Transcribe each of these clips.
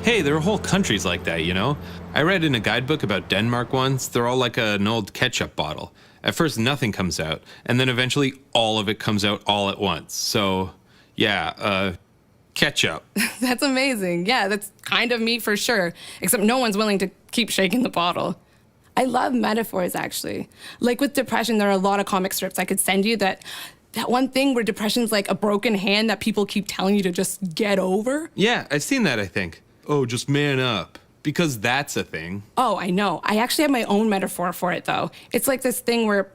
Hey, there are whole countries like that, you know? I read in a guidebook about Denmark once. They're all like an old ketchup bottle. At first, nothing comes out, and then eventually all of it comes out all at once. So, yeah, ketchup. That's amazing. Yeah, that's kind of me for sure. Except no one's willing to keep shaking the bottle. I love metaphors, actually. Like with depression, there are a lot of comic strips I could send you that one thing where depression's like a broken hand that people keep telling you to just get over. Yeah, I've seen that, I think. Oh, just man up. Because that's a thing. Oh, I know. I actually have my own metaphor for it, though. It's like this thing where,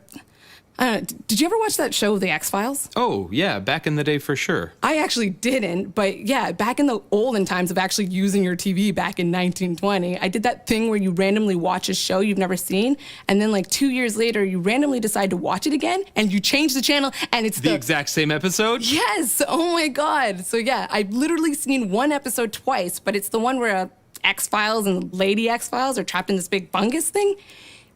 I don't know, did you ever watch that show, The X-Files? Oh, yeah, back in the day for sure. I actually didn't, but yeah, back in the olden times of actually using your TV back in 1920, I did that thing where you randomly watch a show you've never seen, and then like 2 years later, you randomly decide to watch it again, and you change the channel, and it's The exact same episode? Yes! Oh my God. So yeah, I've literally seen one episode twice, but it's the one where X-Files and Lady X-Files are trapped in this big fungus thing.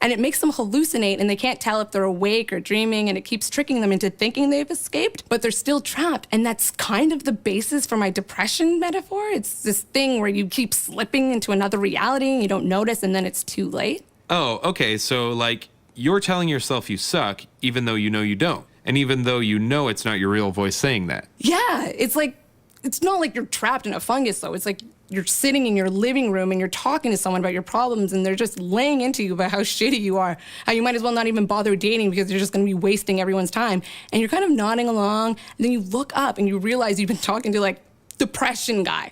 And it makes them hallucinate, and they can't tell if they're awake or dreaming, and it keeps tricking them into thinking they've escaped, but they're still trapped. And that's kind of the basis for my depression metaphor. It's this thing where you keep slipping into another reality, and you don't notice, and then it's too late. Oh, okay, so like, you're telling yourself you suck, even though you know you don't. And even though you know it's not your real voice saying that. Yeah, it's not like you're trapped in a fungus, though. It's like you're sitting in your living room and you're talking to someone about your problems, and they're just laying into you about how shitty you are, how you might as well not even bother dating because you're just going to be wasting everyone's time. And you're kind of nodding along, and then you look up and you realize you've been talking to like depression guy.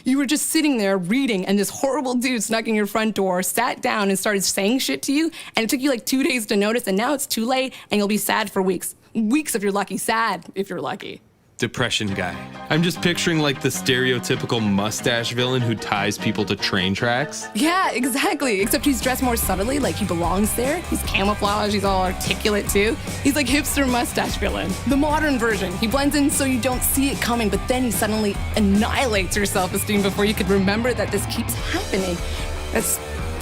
You were just sitting there reading, and this horrible dude snuck in your front door, sat down and started saying shit to you, and it took you like 2 days to notice, and now it's too late, and you'll be sad for weeks. Weeks if you're lucky, sad if you're lucky. Depression guy. I'm just picturing like the stereotypical mustache villain who ties people to train tracks. Yeah, exactly. Except he's dressed more subtly, like he belongs there. He's camouflage, he's all articulate too. He's like hipster mustache villain. The modern version. He blends in so you don't see it coming, but then he suddenly annihilates your self-esteem before you could remember that this keeps happening. That's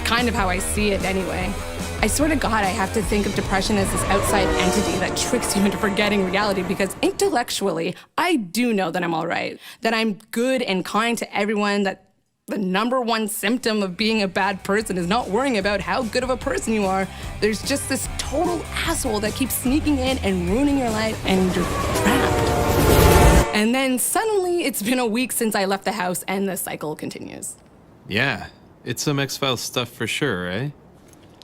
kind of how I see it anyway. I swear to God, I have to think of depression as this outside entity that tricks you into forgetting reality, because intellectually, I do know that I'm all right, that I'm good and kind to everyone, that the number one symptom of being a bad person is not worrying about how good of a person you are. There's just this total asshole that keeps sneaking in and ruining your life, and you're trapped. And then suddenly, it's been a week since I left the house, and the cycle continues. Yeah, it's some X-Files stuff for sure, eh?